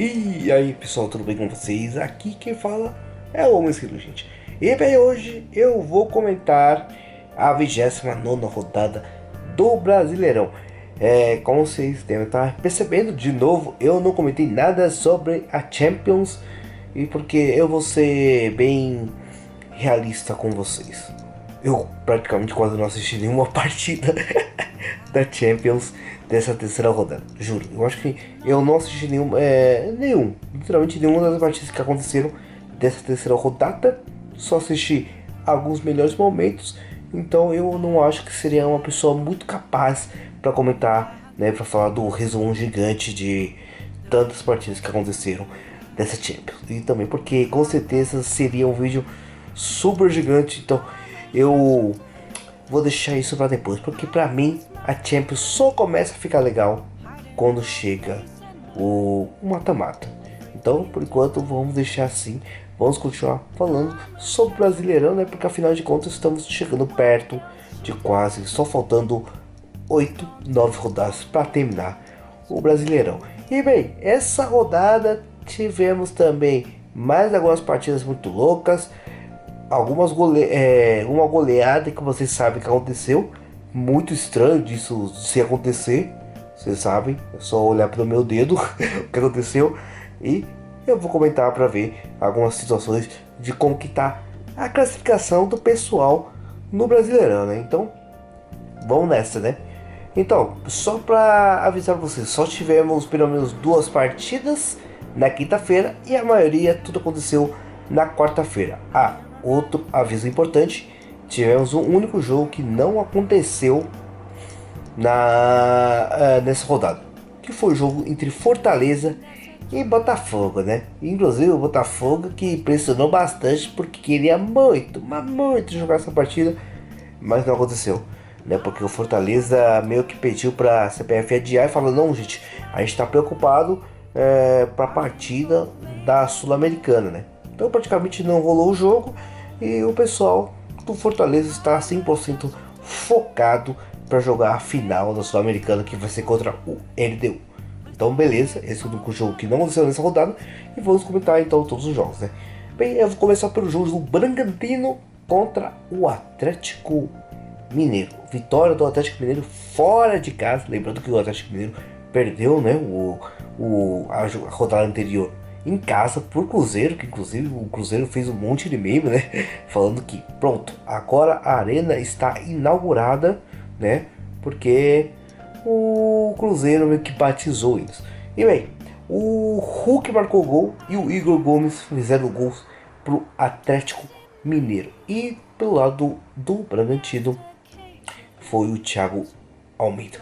E aí pessoal, tudo bem com vocês? Aqui quem fala é o Homem Esquilo, gente. E bem, hoje eu vou comentar a 29ª rodada do Brasileirão. Como vocês devem estar percebendo, de novo, eu não comentei nada sobre a Champions. E porque eu vou ser bem realista com vocês, eu praticamente quase não assisti nenhuma partida da Champions dessa terceira rodada. Juro, eu acho que eu não assisti literalmente nenhuma das partidas que aconteceram dessa terceira rodada. Só assisti alguns melhores momentos. Então eu não acho que seria uma pessoa muito capaz para comentar, né, para falar do resumo gigante de tantas partidas que aconteceram dessa Champions. E também porque com certeza seria um vídeo super gigante. Então eu vou deixar isso para depois, porque para mim a Champions só começa a ficar legal quando chega o mata-mata. Então por enquanto vamos deixar assim. Vamos continuar falando sobre o Brasileirão, né? Porque afinal de contas estamos chegando perto de quase, só faltando 8, 9 rodadas para terminar o Brasileirão. E bem, essa rodada tivemos também mais algumas partidas muito loucas. Uma goleada que vocês sabem que aconteceu. Muito estranho disso se acontecer. Vocês sabem, é só olhar para o meu dedo o que aconteceu. E eu vou comentar para ver algumas situações de como que tá a classificação do pessoal no Brasileirão, né? Então, vamos nessa, né? Então, só para avisar vocês, só tivemos pelo menos 2 partidas na quinta-feira e a maioria tudo aconteceu na quarta-feira. Outro aviso importante, tivemos um único jogo que não aconteceu nessa rodada, que foi o jogo entre Fortaleza e Botafogo, né? Inclusive o Botafogo que pressionou bastante porque queria muito, mas muito jogar essa partida, mas não aconteceu, né? Porque o Fortaleza meio que pediu para a CBF adiar e falou: não, gente, a gente está preocupado para a partida da Sul-Americana, né? Então praticamente não rolou o jogo e o pessoal do Fortaleza está 100% focado para jogar a final da Sul-Americana, que vai ser contra o LDU. Então beleza, esse é o único jogo que não aconteceu nessa rodada e vamos comentar então todos os jogos, né? Bem, eu vou começar pelo jogo do Bragantino contra o Atlético Mineiro. Vitória do Atlético Mineiro fora de casa, lembrando que o Atlético Mineiro perdeu, né, a rodada anterior em casa por Cruzeiro, que inclusive o Cruzeiro fez um monte de meme, né, falando que pronto, agora a arena está inaugurada, né, porque o Cruzeiro meio que batizou eles. E bem, o Hulk marcou gol e o Igor Gomes fizeram gols pro Atlético Mineiro. E pelo lado do Bragantino foi o Thiago Almeida,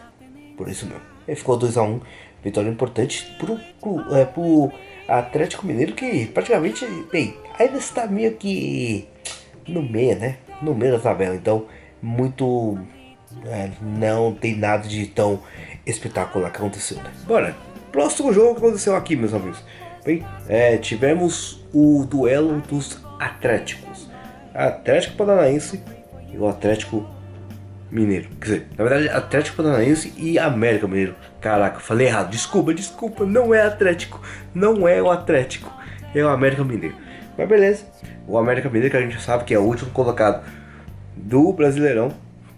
por isso mesmo. Ele ficou 2-1, vitória importante pro Atlético Mineiro, que praticamente, bem, ainda está meio que no meio, né? No meio da tabela, então muito não tem nada de tão espetacular que aconteceu, né? Bora, próximo jogo que aconteceu aqui, meus amigos. Bem, tivemos o duelo dos Atléticos, Atlético Paranaense e o Atlético Mineiro. Quer dizer, na verdade, Atlético Paranaense e América Mineiro. Caraca, falei errado. Desculpa. Não é Atlético. Não é o Atlético. É o América Mineiro. Mas beleza. O América Mineiro, que a gente sabe que é o último colocado do Brasileirão,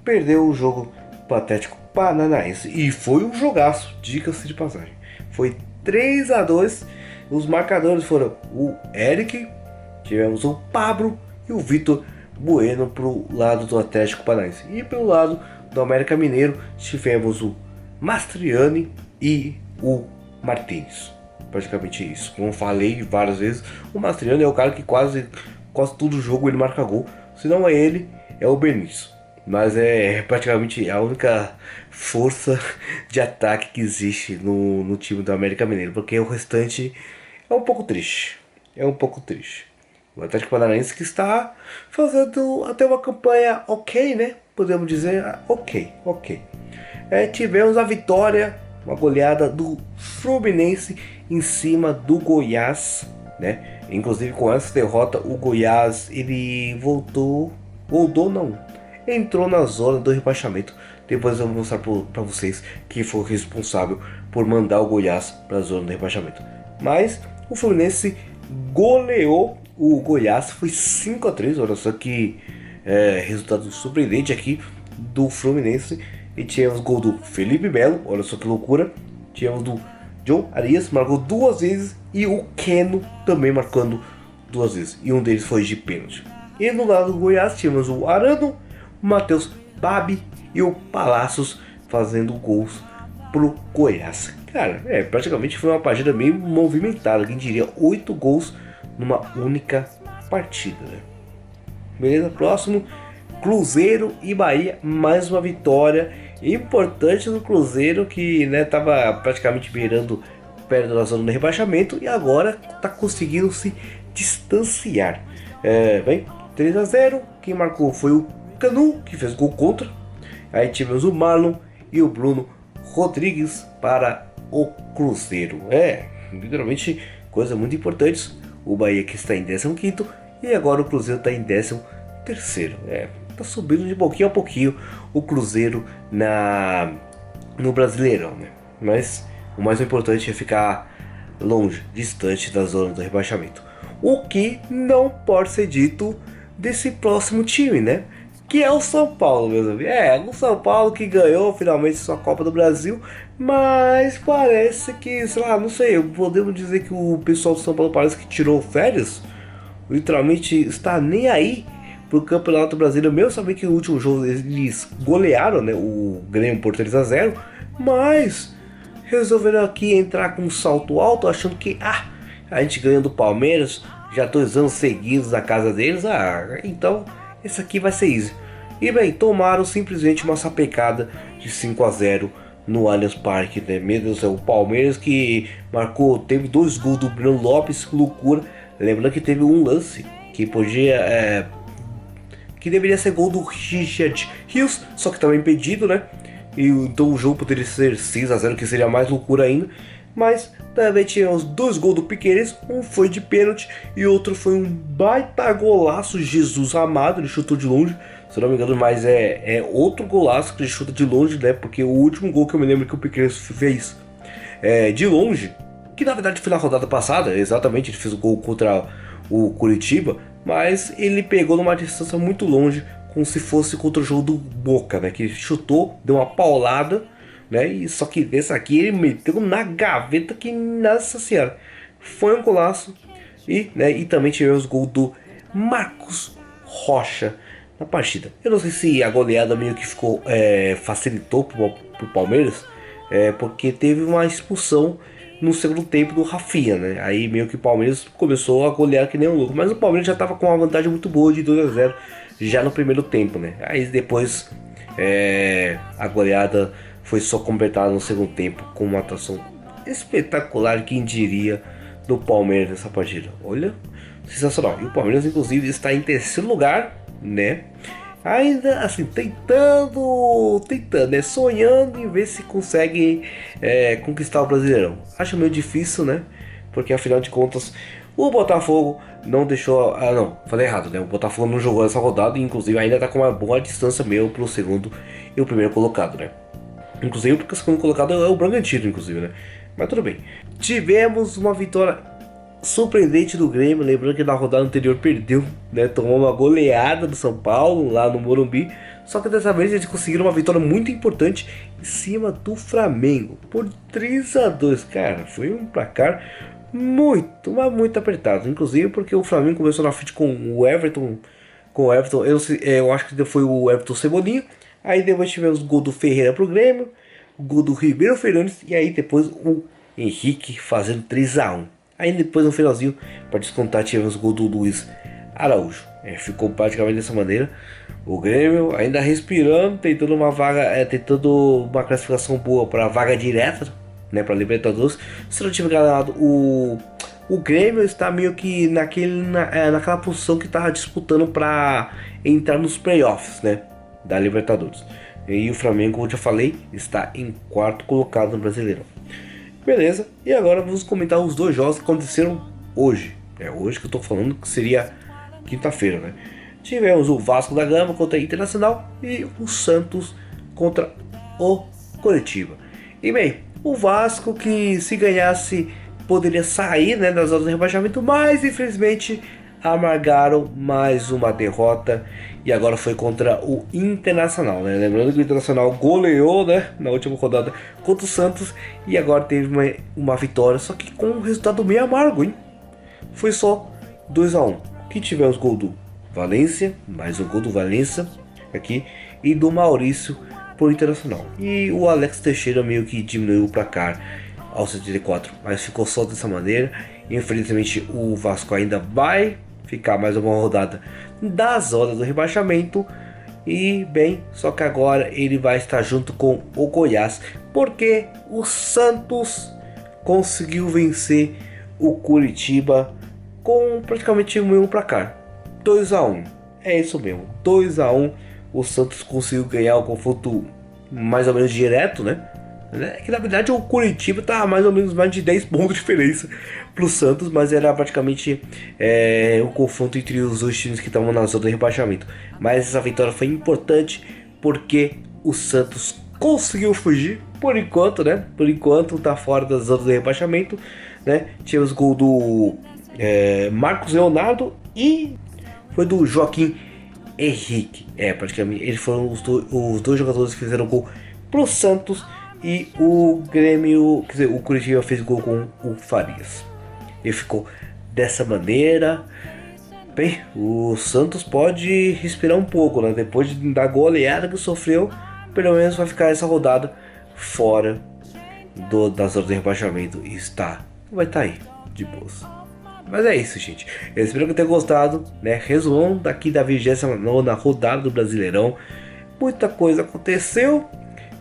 perdeu o jogo para o Atlético Paranaense. E foi um jogaço, diga-se de passagem. Foi 3-2. Os marcadores foram o Eric, tivemos o Pablo e o Vitor Bueno pro lado do Atlético Paranaense. E pelo lado do América Mineiro tivemos o Mastriani e o Martins. Praticamente isso. Como falei várias vezes, o Mastriani é o cara que quase todo jogo ele marca gol. Se não é ele, é o Benício. Mas é praticamente a única força de ataque que existe no time do América Mineiro. Porque o restante é um pouco triste. O Atlético Paranaense que está fazendo até uma campanha ok, né? Podemos dizer ok. Tivemos a vitória, uma goleada do Fluminense em cima do Goiás, né? Inclusive com essa derrota o Goiás ele entrou na zona do rebaixamento. Depois eu vou mostrar para vocês quem foi responsável por mandar o Goiás para a zona do rebaixamento. Mas o Fluminense goleou o Goiás, foi 5-3, olha só que resultado surpreendente aqui do Fluminense. E tivemos gol do Felipe Melo, olha só que loucura. Tivemos do John Arias, marcou 2 vezes, e o Keno também marcando 2 vezes, e um deles foi de pênalti. E no lado do Goiás tivemos o Arano, o Matheus Babi e o Palacios fazendo gols pro Goiás. Cara, praticamente foi uma partida meio movimentada, quem diria, 8 gols numa única partida, né? Beleza, próximo, Cruzeiro e Bahia, mais uma vitória importante do Cruzeiro, que tava praticamente beirando perto da zona do rebaixamento, e agora tá conseguindo se distanciar. Bem, 3-0, quem marcou foi o Canu, que fez gol contra. Aí tivemos o Marlon e o Bruno Rodrigues para o Cruzeiro. Literalmente coisas muito importantes. O Bahia que está em 15º e agora o Cruzeiro está em 13º. Tá subindo de pouquinho a pouquinho o Cruzeiro no Brasileirão, né? Mas o mais importante é ficar longe, distante da zona do rebaixamento. O que não pode ser dito desse próximo time, né? Que é o São Paulo, meus amigos. O São Paulo que ganhou finalmente sua Copa do Brasil, mas parece que, sei lá, não sei, podemos dizer que o pessoal do São Paulo parece que tirou férias, literalmente está nem aí pro Campeonato Brasileiro, mesmo sabendo que no último jogo eles golearam, né, o Grêmio por 3-0, mas resolveram aqui entrar com um salto alto, achando que a gente ganha do Palmeiras já 2 anos seguidos na casa deles, então esse aqui vai ser easy. E bem, tomaram simplesmente uma sapecada de 5-0 no Allianz Parque, né? Meu Deus do céu, o Palmeiras que teve 2 gols do Breno Lopes, loucura. Lembrando que teve um lance que podia, que deveria ser gol do Richard Rios, só que estava impedido, né? E então o jogo poderia ser 6-0, que seria mais loucura ainda. Mas também tivemos 2 gols do Piqueires, um foi de pênalti e outro foi um baita golaço. Jesus amado, ele chutou de longe, se não me engano, mas é outro golaço que ele chuta de longe, né? Porque o último gol que eu me lembro que o Piqueires fez de longe, que na verdade foi na rodada passada, exatamente, ele fez o gol contra o Curitiba, mas ele pegou numa distância muito longe, como se fosse contra o jogo do Boca, né? Que ele chutou, deu uma paulada, né? E só que desse aqui ele meteu na gaveta, que nossa senhora, foi um golaço. E também tivemos o gol do Marcos Rocha na partida. Eu não sei se a goleada meio que ficou facilitou pro Palmeiras, porque teve uma expulsão no segundo tempo do Rafinha, né? Aí meio que o Palmeiras começou a golear que nem um louco, mas o Palmeiras já estava com uma vantagem muito boa de 2-0 já no primeiro tempo, né? Aí depois a goleada foi só completada no segundo tempo com uma atuação espetacular, quem diria, do Palmeiras nessa partida. Olha, sensacional. E o Palmeiras inclusive está em 3º lugar, né? Ainda assim, tentando, né? Sonhando em ver se consegue conquistar o Brasileirão. Acho meio difícil, né? Porque afinal de contas o Botafogo não deixou. Não, falei errado, né? O Botafogo não jogou essa rodada e inclusive ainda está com uma boa distância meio pro segundo e o primeiro colocado, né? Inclusive porque o segundo colocado é o Bragantino, inclusive, né? Mas tudo bem. Tivemos uma vitória surpreendente do Grêmio, lembrando que na rodada anterior perdeu, né? Tomou uma goleada do São Paulo lá no Morumbi. Só que dessa vez eles conseguiram uma vitória muito importante em cima do Flamengo por 3-2, cara. Foi um placar muito, mas muito apertado. Inclusive porque o Flamengo começou na frente com o Everton. Eu acho que foi o Everton Cebolinha. Aí depois tivemos o gol do Ferreira pro Grêmio, o gol do Ribeiro Fernandes e aí depois o Henrique fazendo 3-1. Aí depois no finalzinho, para descontar, tivemos o gol do Luiz Araújo. Ficou praticamente dessa maneira. O Grêmio ainda respirando, tentando uma vaga, tentando uma classificação boa para vaga direta, né, para Libertadores. Se não tiver ganhado, o Grêmio está meio que naquela posição que estava disputando para entrar nos playoffs, né, da Libertadores. E o Flamengo, como eu já falei, está em 4º colocado no Brasileirão. Beleza, e agora vamos comentar os 2 jogos que aconteceram hoje. Hoje que eu tô falando, que seria quinta-feira, né? Tivemos o Vasco da Gama contra a Internacional e o Santos contra o Coritiba. E bem, O Vasco, que se ganhasse poderia sair, né, das zonas de rebaixamento, mas infelizmente amargaram mais uma derrota e agora foi contra o Internacional, né? Lembrando que o Internacional goleou, né, na última rodada contra o Santos e agora teve uma vitória, só que com um resultado meio amargo, hein? Foi só 2-1. Que tivemos gol do Valência, mais um gol do Valência aqui, e do Maurício por Internacional. E o Alex Teixeira meio que diminuiu o placar aos 74, mas ficou só dessa maneira. Infelizmente o Vasco ainda vai ficar mais uma rodada da zona do rebaixamento. E bem, só que agora ele vai estar junto com o Goiás, porque o Santos conseguiu vencer o Curitiba com praticamente o mesmo placar, 2-1. É isso mesmo, 2-1. O Santos conseguiu ganhar o confronto mais ou menos direto, né? Que na verdade o Curitiba tá mais ou menos mais de 10 pontos de diferença pro Santos, mas era praticamente o confronto entre os dois times que estavam na zona de rebaixamento. Mas essa vitória foi importante porque o Santos conseguiu fugir por enquanto, né? Por enquanto tá fora da zona de rebaixamento, né? Tivemos gol do Marcos Leonardo e foi do Joaquim Henrique. Praticamente eles foram os dois jogadores que fizeram gol pro Santos. E o Grêmio, quer dizer, o Curitiba fez gol com o Farias. E ficou dessa maneira. Bem, o Santos pode respirar um pouco, né? Depois da goleada que sofreu, pelo menos vai ficar essa rodada fora da zona de rebaixamento. E vai estar aí, de boas. Mas é isso, gente. Eu espero que tenham gostado, né? Resumão daqui da 29ª rodada do Brasileirão. Muita coisa aconteceu.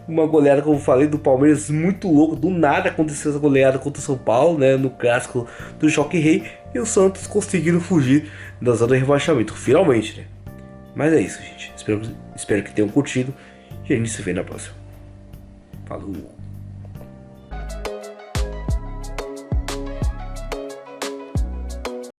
Uma goleada, como eu falei, do Palmeiras muito louco. Do nada aconteceu essa goleada contra o São Paulo, né? No clássico do Choque Rei. E o Santos conseguiram fugir da zona de rebaixamento, finalmente, né? Mas é isso, gente. Espero que tenham curtido. E a gente se vê na próxima. Falou!